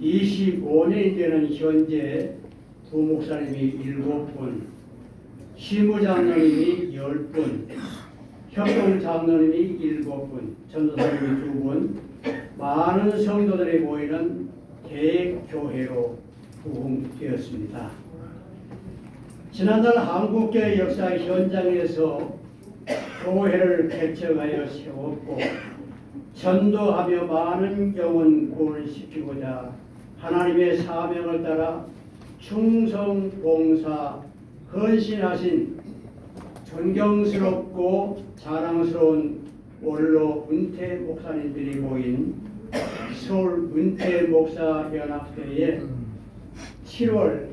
25년이 되는 현재 부목사님이 7분, 시무장로님이 10분, 협동장로님이 7분, 전도사님이 2분, 많은 성도들이 모이는 대교회로 부흥되었습니다. 지난달 한국교회 역사 현장에서 교회를 개척하여 세웠고 전도하며 많은 영혼 구원시키고자 하나님의 사명을 따라 충성, 봉사, 헌신하신 존경스럽고 자랑스러운 원로 은퇴 목사님들이 모인 서울 은퇴 목사 연합회에 7월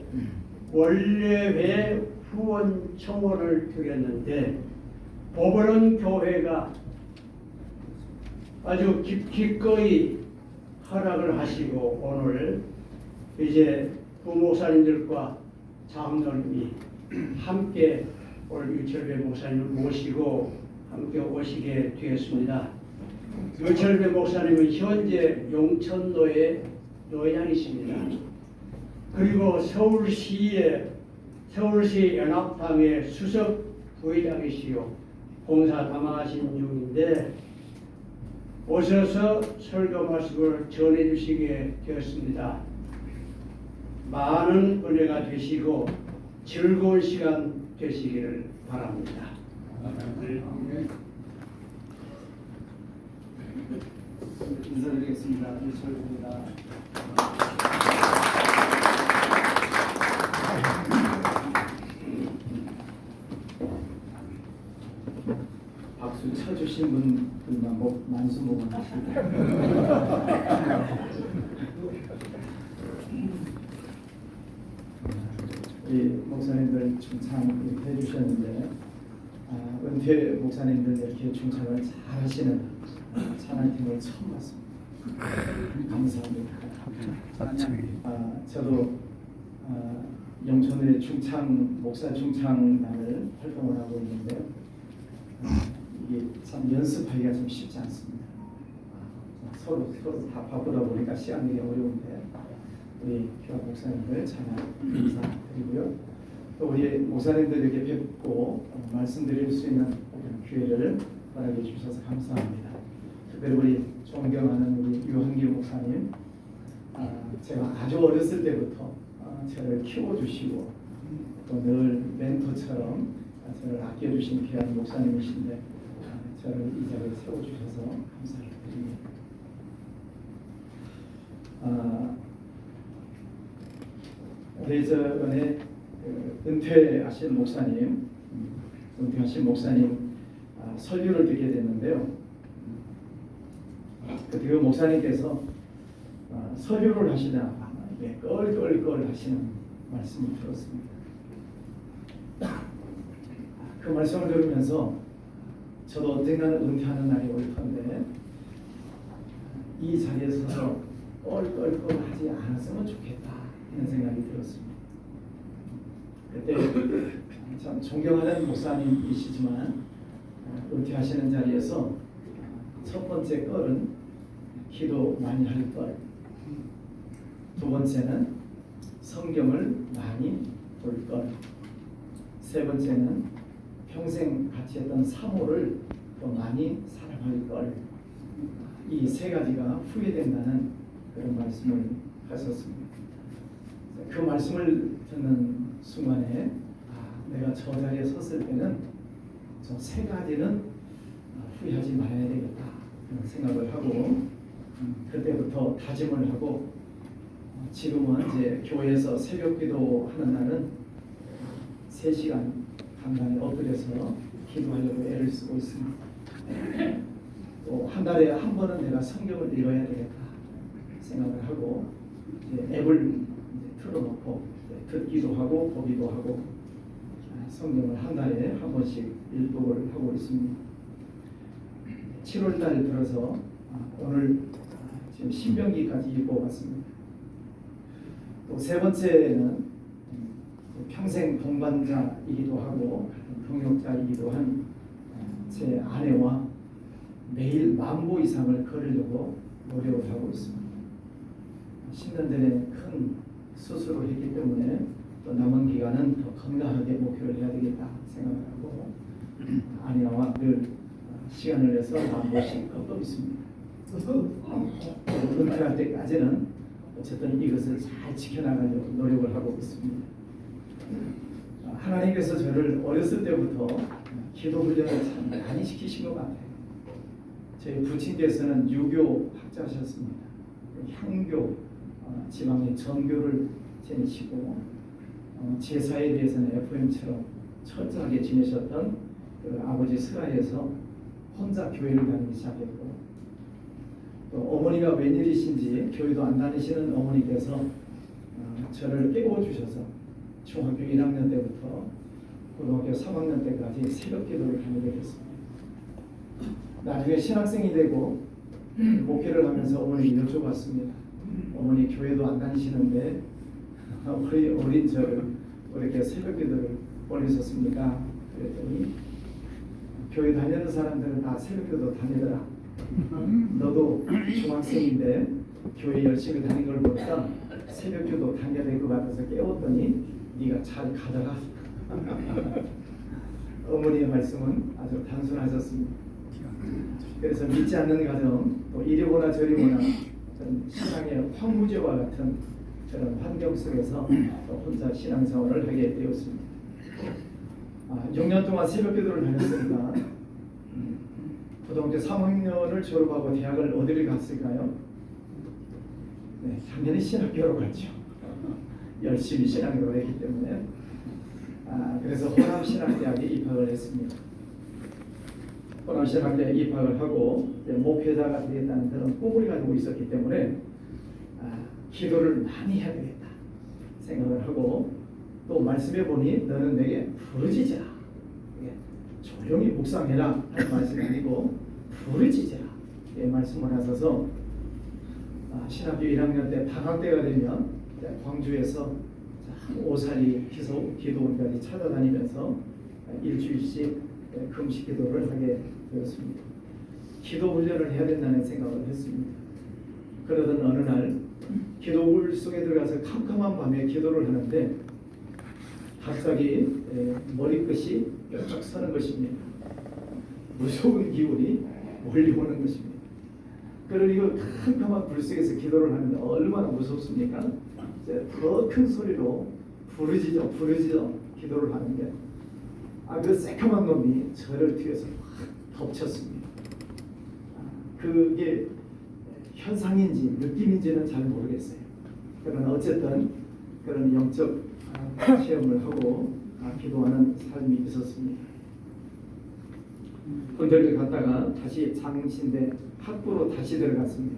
원래회 후원 청원을 드렸는데 보버런 교회가 아주 기꺼이 허락을 하시고 오늘 이제 부목사님들과 장로님이 함께 오늘 유철배 목사님을 모시고 함께 오시게 되었습니다. 유철배 목사님은 현재 용천도의 노회장이십니다. 그리고 서울시 연합당의 수석 부회장이시요 봉사 담당하신 중인데 오셔서 설교 말씀을 전해 주시게 되었습니다. 많은 은혜가 되시고 즐거운 시간 되시기를 바랍니다. 인사드리겠습니다. 유철입니다. 박수 쳐주신 분들만 만수목원 하십니다. 우리 목사님들 중창 해주셨는데 은퇴 목사님들 이렇게 중창을 잘 하시는 찬양팀을 처음 봤습니다. 감사합니다. 저도 영천의 중창 목사 중창단을 활동을 하고 있는데요. 이게 참 연습하기가 좀 쉽지 않습니다. 서로 다 바쁘다 보니까 시간 내기 어려운데 우리 교회 목사님들 찬양 감사드리고요. 또 우리 목사님들에게 뵙고 말씀드릴 수 있는 기회를 허락해 주셔서 감사합니다. 특별히 우리 존경하는 우리 유한기 목사님, 제가 아주 어렸을 때부터 저를 키워주시고 또 늘 멘토처럼 저를 아껴주신 귀한 목사님이신데 저를 이 자리에 세워주셔서 감사드립니다. 오래전에 은퇴하신 목사님 설교를 듣게 됐는데요. 그 목사님께서 설교를 하시다가 껄껄껄 하시는 말씀을 들었습니다. 그 말씀을 들으면서 저도 언젠가는 은퇴하는 날이 올 텐데 이 자리에 서서 껄껄껄 하지 않았으면 좋겠다 하는 생각이 들었습니다. 그때 참 존경하는 목사님이시지만 은퇴하시는 자리에서 첫 번째 껄은 기도 많이 할 걸, 두 번째는 성경을 많이 볼 걸, 세 번째는 평생 같이 했던 사모를 더 많이 사랑할 걸, 이 세 가지가 후회된다는 그런 말씀을 하셨습니다. 그 말씀을 듣는 순간에 내가 저 자리에 섰을 때는 저 세 가지는 후회하지 말아야 되겠다 생각을 하고 그때부터 다짐을 하고 지금은 이제 교회에서 새벽기도 하는 날은 3시간 간단히 엎드려서 기도하려고 애를 쓰고 있습니다. 또 한 달에 한 번은 내가 성경을 읽어야 되겠다 생각을 하고 이제 앱을 이제 틀어놓고 듣기도 하고 보기도 하고 성경을 한 달에 한 번씩 읽독을 하고 있습니다. 7월달 들어서 오늘 지금 신명기까지 읽고 왔습니다. 또 세 번째는 평생 동반자이기도 하고 동역자이기도 한 제 아내와 매일 10,000보 이상을 걸으려고 노력을 하고 있습니다. 40년 전에 큰 수술을 했기 때문에 또 남은 기간은 더 건강하게 목표를 해야 되겠다 생각을 하고 아내와 늘 시간을 내서 한 번씩 걷고 있습니다. 은퇴할 때까지는 어쨌든 이것을 잘 지켜나가려고 노력을 하고 있습니다. 하나님께서 저를 어렸을 때부터 기도 훈련을 참 많이 시키신 것 같아요. 저희 부친께서는 유교 학자셨습니다. 향교 지방의 전교를 지내시고 제사에 대해서는 FM처럼 철저하게 지내셨던 그 아버지 슬하에서 혼자 교회를 다니기 시작했고 또 어머니가 웬일이신지 교회도 안 다니시는 어머니께서 저를 깨워주셔서 중학교 1학년 때부터 고등학교 3학년 때까지 새벽 기도를 다니게 됐습니다. 나중에 신학생이 되고 목회를 하면서 어머니를 여쭤봤습니다. 어머니 교회도 안 다니시는데 우리 어린 저를 왜 이렇게 새벽 기도를 올리셨습니까? 그랬더니 교회 다니는 사람들은 다 새벽 기도 다니더라. 너도 중학생인데 교회 열심히 다니는 걸 보니까 새벽 기도 다녀야 될 것 같아서 깨웠더니 네가 잘 가더라. 어머니의 말씀은 아주 단순하셨습니다. 그래서 믿지 않는 가정, 또 이리 보나 저리 보나 신앙의 황무지와 같은 그런 환경 속에서 혼자 신앙생활을 하게 되었습니다. 6년 동안 새벽 기도를 다녔으니까 고등학교 3학년을 졸업하고 대학을 어디를 갔을까요? 네, 당연히 신학교로 갔죠. 열심히 신학을 했기 때문에 그래서 호남신학대학에 입학을 했습니다. 호남신학대에 입학을 하고 목회자가 되겠다는 그런 꿈을 가지고 있었기 때문에 기도를 많이 해야 되겠다 생각을 하고 또 말씀해 보니 너는 내게 부르짖으라. 조용히 묵상해라 하는 말씀이 아니고 부르짖으라 말씀을 하셔서 신학교 1학년 때 방학 때가 되면 광주에서 오사리 기도원까지 찾아다니면서 일주일씩 금식 기도를 하게 되었습니다. 기도 훈련을 해야 된다는 생각을 했습니다. 그러던 어느 날 기도울 속에 들어가서 캄캄한 밤에 기도를 하는데 갑자기 머리끝이 쫙 서는 것입니다. 무서운 기운이 몰려오는 것입니다. 그리고 캄캄한 불 속에서 기도를 하는데 얼마나 무섭습니까? 더 큰 소리로 부르짖어 기도를 하는데 그 새까만 놈이 저를 뒤에서 확 덮쳤습니다. 그게 현상인지 느낌인지는 잘 모르겠어요. 그러나 어쨌든 그런 영적 시험을 하고 기도하는 삶이 있었습니다. 군대를 갔다가 다시 장신대 학부로 다시 들어갔습니다.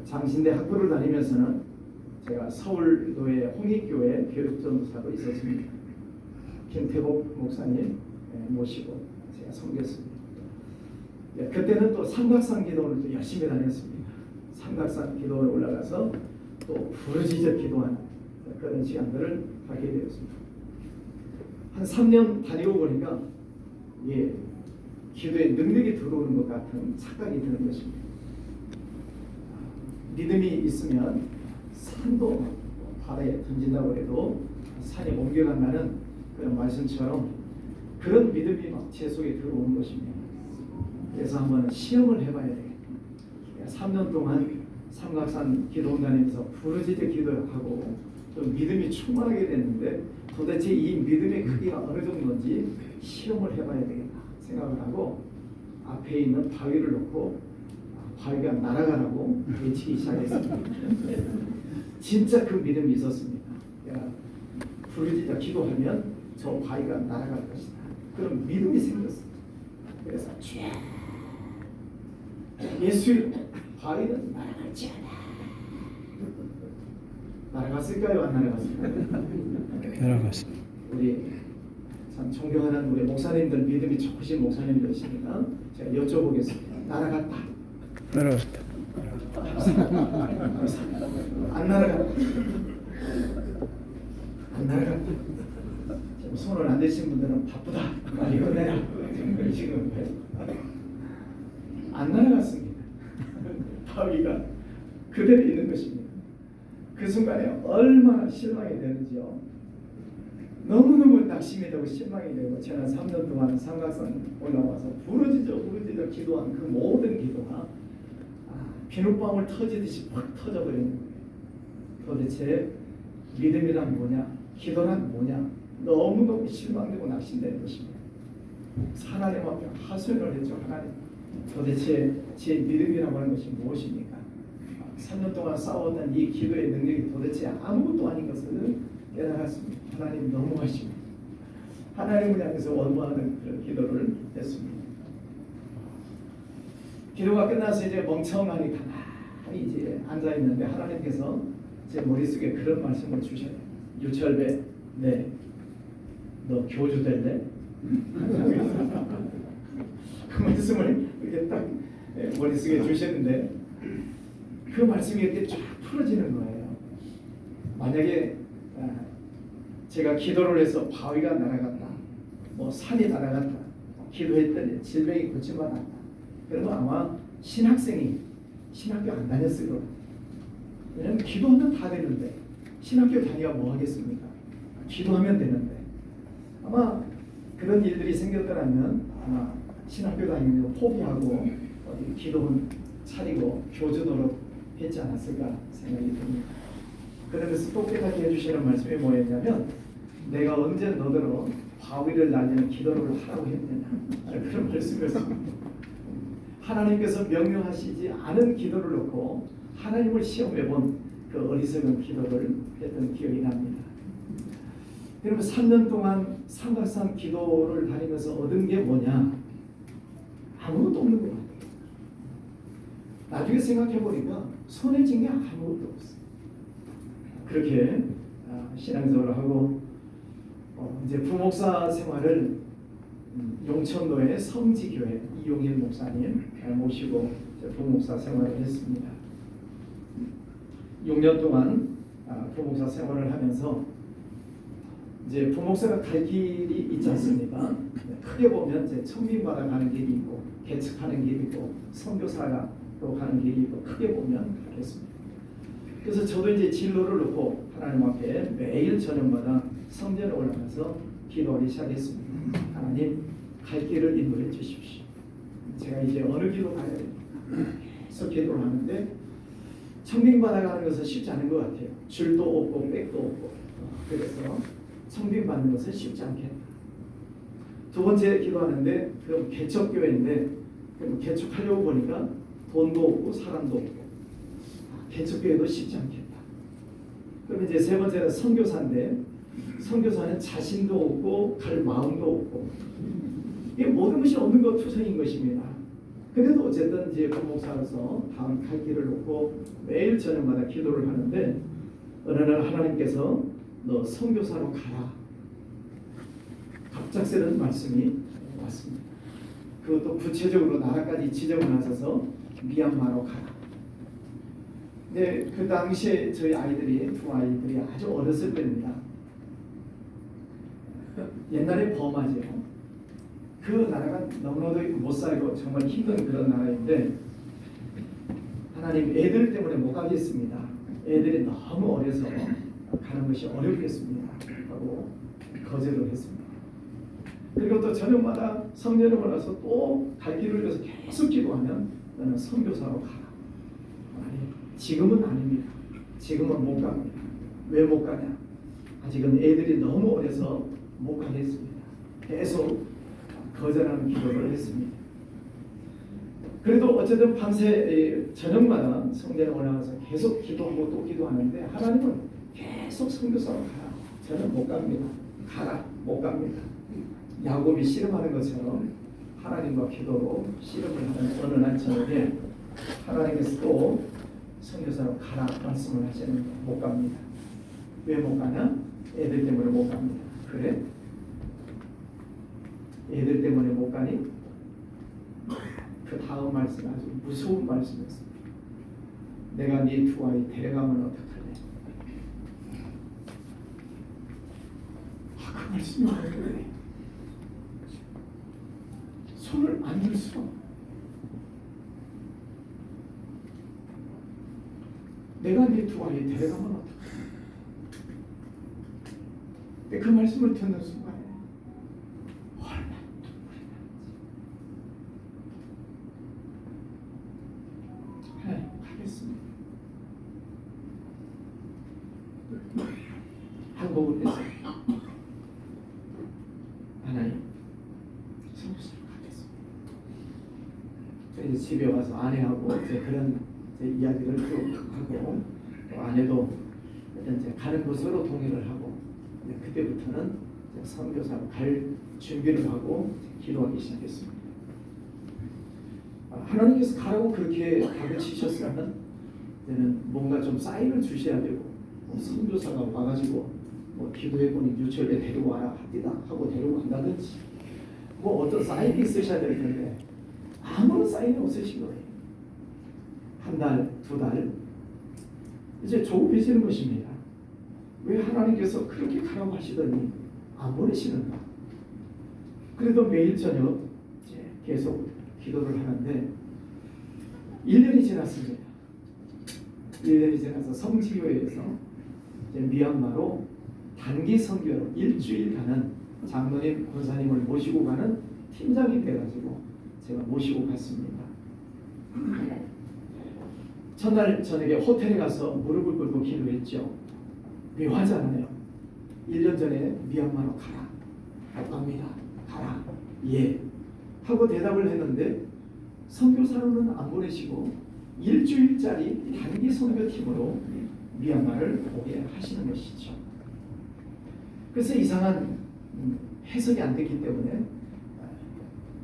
장신대 학부를 다니면서는 제가 서울도의 홍익교회 교육전도사로 있었습니다. 김태복 목사님 모시고 제가 섬겼습니다. 그때는 또 삼각산 기도를 또 열심히 다녔습니다. 삼각산 기도에 올라가서 또 부르짖어 기도하는 그런 시간들을 갖게 되었습니다. 한 3년 다니고 보니까 기도에 능력이 들어오는 것 같은 착각이 드는 것입니다. 믿음이 있으면 산도 바다에 던진다고 해도 산에 옮겨간다는 그런 말씀처럼 그런 믿음이 막 제 속에 들어오는 것입니다. 그래서 한번 시험을 해봐야 되겠다. 3년 동안 삼각산 기도원 다니면서 부르짖어 기도하고 또 믿음이 충만하게 됐는데 도대체 이 믿음의 크기가 어느 정도인지 시험을 해봐야 되겠다 생각을 하고 앞에 있는 바위를 놓고 바위가 날아가라고 외치기 시작했습니다. 진짜 그 믿음이 있었습니다. 부르짖어 기도하면 저 바위가 날아갈 것이다. 그런 믿음이 생겼습니다. 그래서 예수의 바위는 날아갈지 않아. 날아갔을까요? 안 날아갔을까요? 날아갔습니다. 우리 참 존경하는 우리 목사님들 믿음이 좋으신 목사님들이시니까 제가 여쭤보겠습니다. 날아갔다. 날아갔다. 안 날아갔다. 안 날아갔다. 손을 안 대신 분들은 바쁘다. 빨리 끝내라. 지금 안 날아갔습니다. 바위가 그대로 있는 것입니다. 그 순간에 얼마나 실망이 되는지요. 너무너무 낙심이 되고 실망이 되고 제가 3년 동안 삼각산 올라와서 부르짖어 기도한 그 모든 기도가 비눗방울 터지듯이 팍 터져버리는 거예요. 도대체 믿음이란 뭐냐, 기도란 뭐냐, 너무너무 실망되고 낙심되는 것입니다. 하나님 앞에 하소연을 했죠. 하나님, 도대체 제 믿음이라고 하는 것이 무엇입니까? 3년 동안 싸웠던 이 기도의 능력이 도대체 아무것도 아닌 것을 깨달았습니다. 하나님 너무하십니다. 하나님을 향해서 원망하는 그런 기도를 했습니다. 기도가 끝나서 이제 멍청하니 가만히 이제 앉아 있는데 하나님께서 제 머릿속에 그런 말씀을 주셔요. 유철배, 네, 너 교주 될래? 그 말씀을 이렇게 딱 머릿속에 주셨는데 그 말씀이 이렇게 쫙 풀어지는 거예요. 만약에 제가 기도를 해서 바위가 날아갔다, 뭐 산이 날아갔다, 기도했더니 질병이 고침받았다, 그러면 아마 신학생이 신학교 안 다녔을 거예요. 왜냐하면 기도하면 다 되는데 신학교 다니가 뭐 하겠습니까? 기도하면 되는데 아마 그런 일들이 생겼더라면 아마 신학교 다니는 거 포기하고 어디 기도원 차리고 교주 노릇 했지 않았을까 생각이 듭니다. 그러면서 또 깨닫게 해주시는 말씀이 뭐였냐면 내가 언제 너더러 바위를 날리는 기도를 하라고 했느냐, 그런 말씀이었습니다. 하나님께서 명령하시지 않은 기도를 놓고 하나님을 시험해본 그 어리석은 기도를 했던 기억이 납니다. 여러분 3년 동안 삼각산 기도를 다니면서 얻은 게 뭐냐? 아무것도 없는 것 같아요. 나중에 생각해보니까 손에 쥔 게 아무것도 없어요. 그렇게 신앙생활을 하고 이제 부목사 생활을 용천로의 성지교회 이용일 목사님 모시고 부목사 생활을 했습니다. 6년 동안 부목사 생활을 하면서 이제 부목사가 갈 길이 있지 않습니까? 크게 보면 이제 청빙받아 가는 길이 있고 개척하는 길이 있고 선교사가 또 가는 길이 있고 크게 보면 그렇습니다. 그래서 저도 이제 진로를 놓고 하나님 앞에 매일 저녁마다 성전에 올라가서 기도하기 시작했습니다. 하나님 갈 길을 인도해 주십시오. 제가 이제 어느 길로 가야 됩니까? 계속 기도를 하는데 청빙받아 가는 것은 쉽지 않은 것 같아요. 줄도 없고 백도 없고 그래서 청빙받는 것은 쉽지 않겠다. 두 번째 기도하는데 그럼 개척교회인데 그럼 개척하려고 보니까 돈도 없고 사람도 없고 개척교회도 쉽지 않겠다. 그럼 이제 세 번째는 선교사인데 선교사는 자신도 없고 갈 마음도 없고 이게 모든 것이 없는 것 투성인 것입니다. 그래도 어쨌든 이제 부목사로서 다음 갈 길을 놓고 매일 저녁마다 기도를 하는데 어느 날 하나님께서 너 선교사로 가라. 갑작스런 말씀이 왔습니다. 그것도 구체적으로 나라까지 지정을 하셔서 미얀마로 가라. 근데 그 당시에 저희 아이들이 두 아이들이 아주 어렸을 때입니다. 옛날에 버마죠. 그 나라가 너무나도 못 살고 정말 힘든 그런 나라인데 하나님 애들 때문에 못 가겠습니다. 애들이 너무 어려서 가는 것이 어렵겠습니다 하고 거절을 했습니다. 그리고 또 저녁마다 성전에 올라서 또 갈 길을 위해서 계속 기도하면 너는 선교사로 가라. 아니 지금은 아닙니다. 지금은 못 갑니다. 왜 못 가냐? 아직은 애들이 너무 어려서 못 가겠습니다. 계속 거절하는 기도를 했습니다. 그래도 어쨌든 밤새 저녁마다 성전에 올라가서 계속 기도하고 또 기도하는데 하나님은 계속 선교사로 가라. 저는 못 갑니다. 가라. 못 갑니다. 야곱이 씨름하는 것처럼 하나님과 기도로 씨름을 하는 어느 날 저녁에 하나님께서 또 선교사로 가라 말씀을 하시는데 못 갑니다. 왜 못 가냐? 애들 때문에 못 갑니다. 그래? 애들 때문에 못 가니? 그 다음 말씀은 아주 무서운 말씀이었습니다. 내가 네 두 아이 데려가면 어떡할래? 그 말씀이 왜 손을 안 들 수가. 내가 네 두 아이 데려가면 어떡해? 근데 그 말씀을 듣는 순간에 얼마나 눈물이 나는지. 하나님 가겠습니다. 한국을 해서 하나님 성수로 가겠습니다. 이제 집에 와서 아내하고 이제 그런 이제 이야기를 쭉 하고 또 아내도 이제 가는 곳으로 동의를 하고 이제 그때부터는 이제 선교사로 갈 준비를 하고 기도하기 시작했습니다. 하나님께서 가라고 그렇게 다그치셨으면 이제는 뭔가 좀 사인을 주셔야 되고 선교사가 와가지고 뭐 기도해보니 유치원에 데리고 와라 합니다 하고 데리고 간다든지 뭐 어떤 사인이 있으셔야 될 텐데 아무런 사인이 없으신 거예요. 한 달, 두 달 이제 조급해지는 것입니다. 왜 하나님께서 그렇게 가라고 하시더니 안 보내시는가? 그래도 매일 저녁 이제 계속 기도를 하는데 1년이 지났습니다. 1년이 지나서 성지교회에서 이제 미얀마로 단기 선교로 일주일 가는 장로님, 권사님을 모시고 가는 팀장이 돼가지고 제가 모시고 갔습니다. 첫날 저녁에 호텔에 가서 무릎을 꿇고 기도했죠. 묘하잖아요. 1년 전에 미얀마로 가라. 못 갑니다. 가라. 예. 하고 대답을 했는데 선교사로는 안 보내시고 일주일짜리 단기 선교팀으로 미얀마를 오게 하시는 것이죠. 그래서 이상한 해석이 안 되기 때문에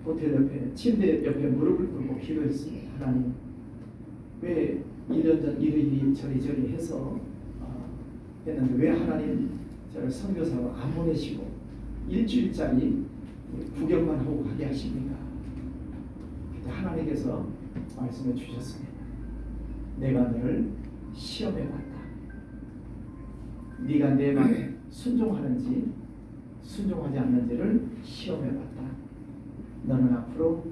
호텔 옆에 침대 옆에 무릎을 꿇고 기도했습니다. 하나님 왜 1년 전 이리이리 저리저리 해서 했는데 왜 하나님 저를 선교사로 안 보내시고 일주일짜리 구경만 하고 가게 하십니까? 그때 하나님께서 말씀해 주셨습니다. 내가 너를 시험해 봤다. 네가 내 말에 순종하는지 순종하지 않는지를 시험해 봤다. 너는 앞으로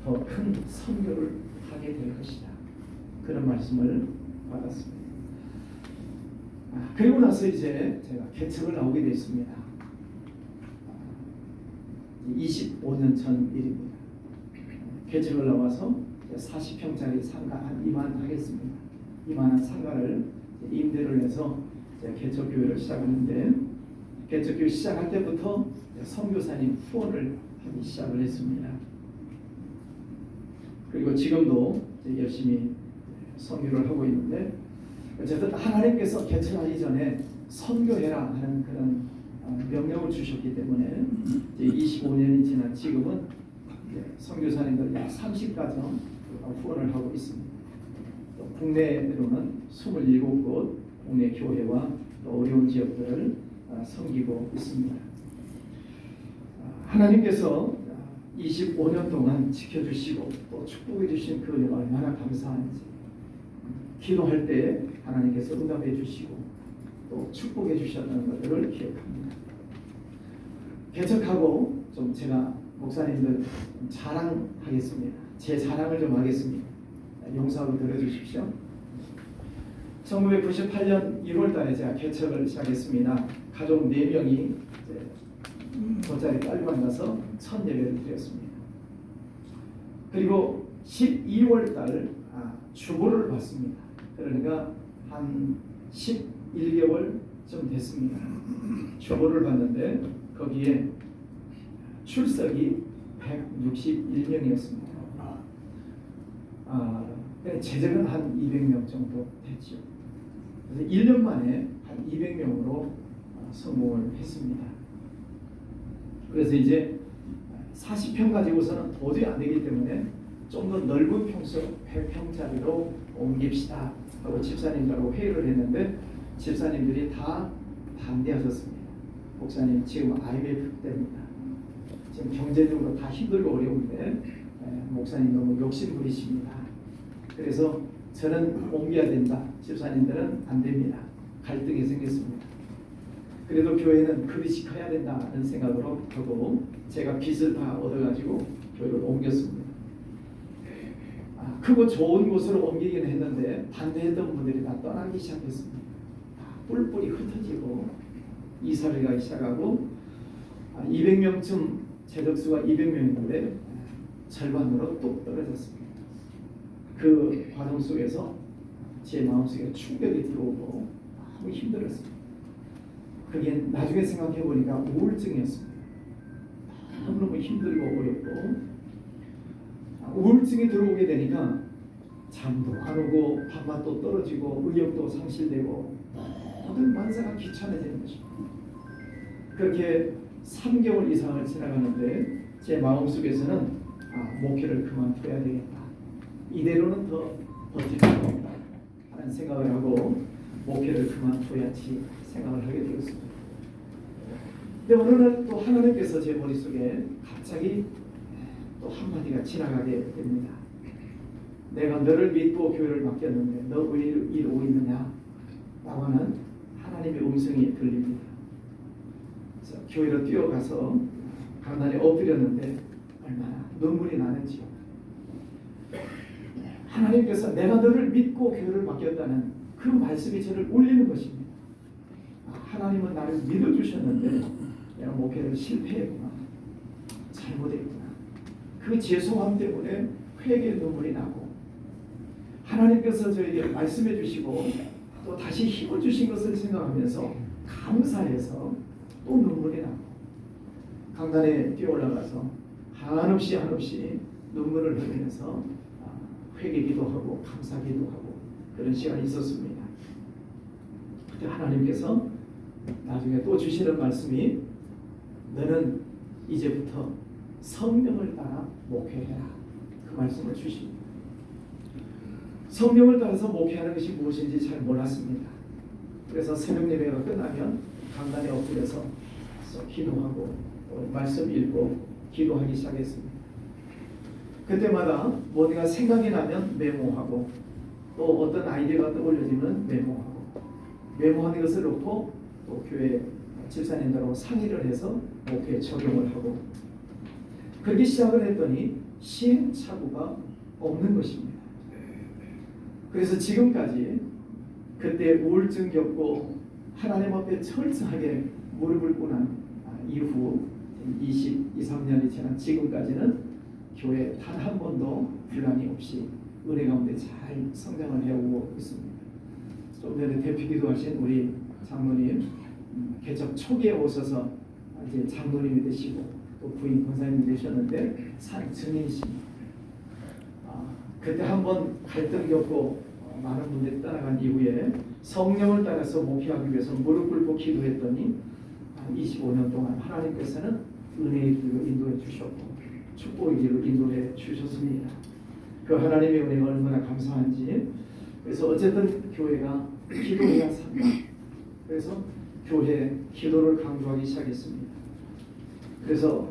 더 큰 선교를 하게 될 것이다. 그런 말씀을 받았습니다. 그리고 나서 이제 제가 개척을 나오게 됐습니다. 25년 전 일입니다. 개척을 나와서 40평짜리 상가 한 이만하겠습니다. 이만한 상가를 임대를 해서 개척교회를 시작하는데 개척교회 시작할 때부터 선교사님 후원을 하기 시작을 했습니다. 그리고 지금도 열심히 선교를 하고 있는데 어쨌든 하나님께서 개척하기 전에 선교해라 하는 그런 명령을 주셨기 때문에 이제 25년이 지난 지금은 선교사님들 약 30가정 후원을 하고 있습니다. 또 국내로는 27곳 국내 교회와 또 어려운 지역들을 섬기고 있습니다. 하나님께서 25년 동안 지켜주시고 또 축복해 주신 그 은혜가 얼마나 감사한지 기도할 때 하나님께서 응답해 주시고 또 축복해 주셨다는 것들을 기억합니다. 개척하고 좀 제가 목사님들 자랑하겠습니다. 제 자랑을 좀 하겠습니다. 용서하고 들어주십시오. 1998년 1월 달에 제가 개척을 시작했습니다. 가족 4명이 돗자리 깔고 앉아서 첫 예배를 드렸습니다. 그리고 12월 달 주보를 받습니다. 그러니까 한 11개월쯤 됐습니다. 주보를 받는데 거기에 출석이 161명이었습니다. 재정은 한 200명 정도 됐죠. 그래서 1년 만에 한 200명으로 성공을 했습니다. 그래서 이제 40평 가지고서는 도저히 안 되기 때문에 좀 더 넓은 평수 100평짜리로 옮깁시다 하고 집사님들하고 회의를 했는데 집사님들이 다 반대하셨습니다. 목사님 지금 IMF 때입니다. 지금 경제적으로 다 힘들고 어려운데 목사님 너무 욕심 부리십니다. 그래서 저는 옮겨야 된다. 집사님들은 안 됩니다. 갈등이 생겼습니다. 그래도 교회는 그릇이 커야 된다는 생각으로 하고 제가 빚을 다 얻어가지고 교회를 옮겼습니다. 크고 좋은 곳으로 옮기긴 했는데 반대했던 분들이 다 떠나기 시작했습니다. 뿔뿔이 흩어지고 이사를 가기 시작하고 200명쯤 재덕수가 200명인데 절반으로 뚝 떨어졌습니다. 그 과정 속에서 제 마음속에 충격이 들어오고 너무 힘들었습니다. 그게 나중에 생각해 보니까 우울증이었습니다. 너무너무 힘들고 어렵고 우울증이 들어오게 되니까 잠도 안 오고 밥맛도 떨어지고 의욕도 상실되고 모든 만사가 귀찮아지는 것입니다. 그렇게 3개월 이상을 지나가는데 제 마음속에서는 목회를 그만둬야 되겠다. 이대로는 더 버틸 수 없다 하는 생각을 하고 목회를 그만둬야지 생각을 하게 되었습니다. 근데 어느 날 또 하나님께서 제 머릿속에 갑자기 또 한마디가 지나가게 됩니다. 내가 너를 믿고 교회를 맡겼는데 너 왜 이러고 있느냐? 라고 하는 하나님의 음성이 들립니다. 그래서 교회로 뛰어가서 강단에 엎드렸는데 얼마나 눈물이 나는지요. 하나님께서 내가 너를 믿고 교회를 맡겼다는 그 말씀이 저를 울리는 것입니다. 하나님은 나를 믿어주셨는데 내가 목회를 실패했구나. 잘못했구나. 그 죄송함 때문에 회개의 눈물이 나고 하나님께서 저에게 말씀해 주시고 또 다시 힘을 주신 것을 생각하면서 감사해서 또 눈물이 나고 강단에 뛰어올라가서 한없이 눈물을 흘리면서 회개기도 하고 감사기도 하고 그런 시간이 있었습니다. 그때 하나님께서 나중에 또 주시는 말씀이 너는 이제부터 성령을 따라 목회해라. 그 말씀을 주십니다. 성령을 따라서 목회하는 것이 무엇인지 잘 몰랐습니다. 그래서 새벽 예배가 끝나면 강단에 엎드려서 기도하고 또 말씀 읽고 기도하기 시작했습니다. 그때마다 뭔가 생각이 나면 메모하고 또 어떤 아이디어가 떠올려지면 메모하는 것을 놓고 또 교회 집사님들하고 상의를 해서 목회에 적용을 하고 그렇게 시작을 했더니 시행착오가 없는 것입니다. 그래서 지금까지 그때 우울증 겪고 하나님 앞에 철저하게 무릎을 꿇은 이후 23년이 지난 지금까지는 교회 단 한 번도 불란이 없이 은혜 가운데 잘 성장을 해오고 있습니다. 좀 전에 대피 기도하신 우리 장로님 개척 초기에 오셔서 이제 장로님이 되시고 또 부인 권사님이 되셨는데 산 증인이십니다. 그때 한번 갈등 겪고 많은 분들이 떠나간 이후에 성령을 따라서 목회하기 위해서 무릎 꿇고 기도했더니 25년 동안 하나님께서는 은혜의 길로 인도해 주셨고 축복의 길로 인도해 주셨습니다. 그 하나님의 은혜가 얼마나 감사한지. 그래서 어쨌든 교회가 기도해야 산다. 그래서 교회 기도를 강조하기 시작했습니다. 그래서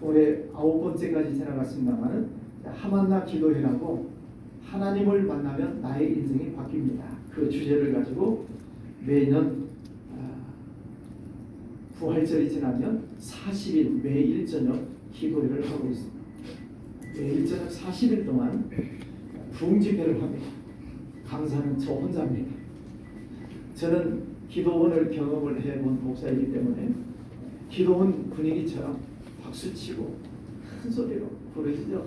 올해 9번째까지 지나갔습니다만 하만나 기도회라고 하나님을 만나면 나의 인생이 바뀝니다. 그 주제를 가지고 매년 부활절이 지나면 40일 매일 저녁 기도회를 하고 있습니다. 매일 저녁 40일 동안 부흥집회를 합니다. 강사는 저 혼자입니다. 저는 기도원을 경험을 해본 목사이기 때문에 기도원 분위기처럼 박수치고 큰 소리로 부르짖어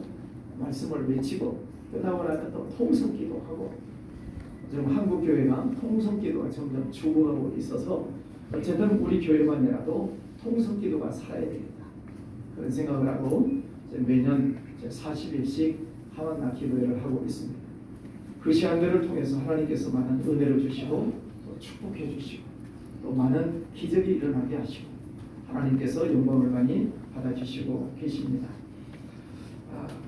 말씀을 외치고 끝나고 나면 또 통성기도하고 지금 한국 교회가 통성기도가 점점 죽어가고 있어서 어쨌든 우리 교회만이라도 통성기도가 살아야 되겠다 그런 생각을 하고 이제 매년 40일씩 하만나 기도회를 하고 있습니다. 그 시간들을 통해서 하나님께서 많은 은혜를 주시고 또 축복해 주시고 또 많은 기적이 일어나게 하시고 하나님께서 영광을 많이 받아주시고 계십니다.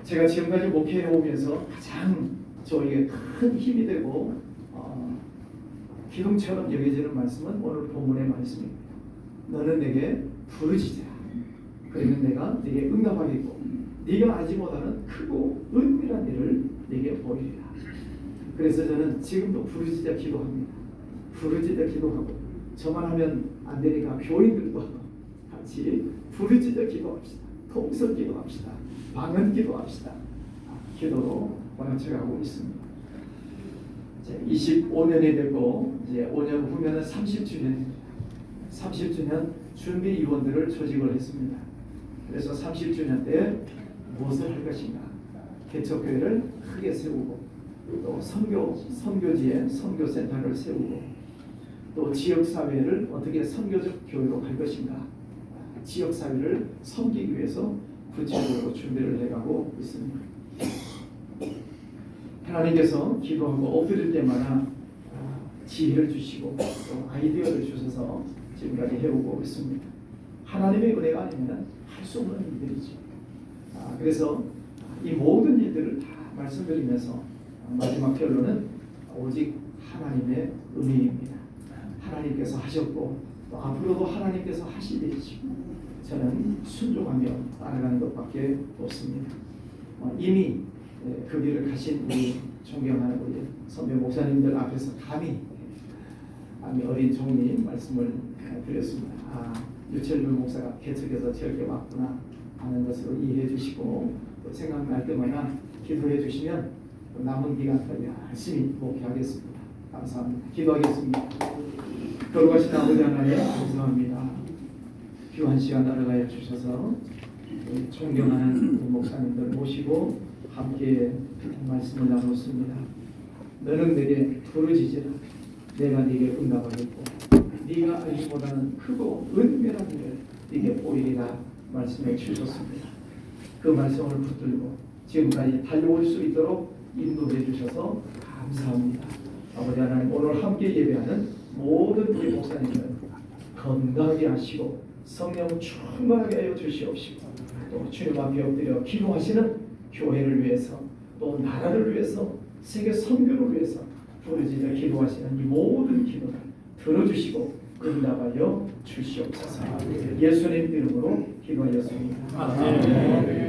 제가 지금까지 목회해 오면서 가장 저에게 큰 힘이 되고 기둥처럼 여겨지는 말씀은 오늘 본문의 말씀입니다. 너는 내게 부르짖으라. 그러면 내가 네게 응답하겠고 네가 알지 못하는 크고 은밀한 일을 네게 보이리라. 그래서 저는 지금도 부르짖어 기도합니다. 부르짖어 기도하고 저만 하면 안 되니까 교인들도 같이 부르짖어 기도합시다. 통성 기도합시다. 방언 기도합시다. 기도로 원활체가하고 있습니다. 이제 25년이 되고 이제 5년 후면은 30주년 준비 위원들을 조직을 했습니다. 그래서 30주년 때 무엇을 할 것인가? 개척교회를 크게 세우고 또 선교지에 선교센터를 세우고 또 지역사회를 어떻게 선교적 교회로 갈 것인가? 지역사회를 섬기기 위해서 구체적으로 준비를 해가고 있습니다. 하나님께서 기도하고 엎드릴 때마다 지혜를 주시고 또 아이디어를 주셔서 지금까지 해오고 있습니다. 하나님의 은혜가 아니면 할 수 없는 일들이죠. 그래서 이 모든 일들을 다 말씀드리면서 마지막 결론은 오직 하나님의 은혜입니다. 하나님께서 하셨고 또 앞으로도 하나님께서 하시리지. 저는 순종하며 따라가는 것밖에 없습니다. 이미 그 길을 가신 우리 존경하는 우리 선배 목사님들 앞에서 감히 어린 종님 말씀을 드렸습니다. 유철민 목사가 개척해서 저렇게 왔구나 하는 것으로 이해해 주시고 또 생각날 때마다 기도해 주시면 남은 기간까지 열심히 목회하겠습니다. 감사합니다. 기도하겠습니다. 거룩하신 아버지 하나님 감사합니다. 귀한 시간 날아가여 주셔서 우리 존경하는 목사님들 모시고 함께 말씀을 나눴습니다. 너는 내게 부르짖으라 내가 네게 응답하겠고 네가 알기보다는 크고 은밀한 일을 네게 보이리라 말씀해 주셨습니다. 그 말씀을 붙들고 지금까지 달려올 수 있도록 인도해 주셔서 감사합니다. 아버지 하나님 오늘 함께 예배하는 모든 우리 목사님들 건강하게 하시고 성령 충만하게 하여 주시옵시고 또 주님 앞에 엎드려 기도하시는 교회를 위해서 또 나라를 위해서 세계 선교를 위해서 부르짖어 기도하시는 이 모든 기도를 들어주시고 응답하여 주시옵소서. 예수님 이름으로 기도하였습니다. 아멘.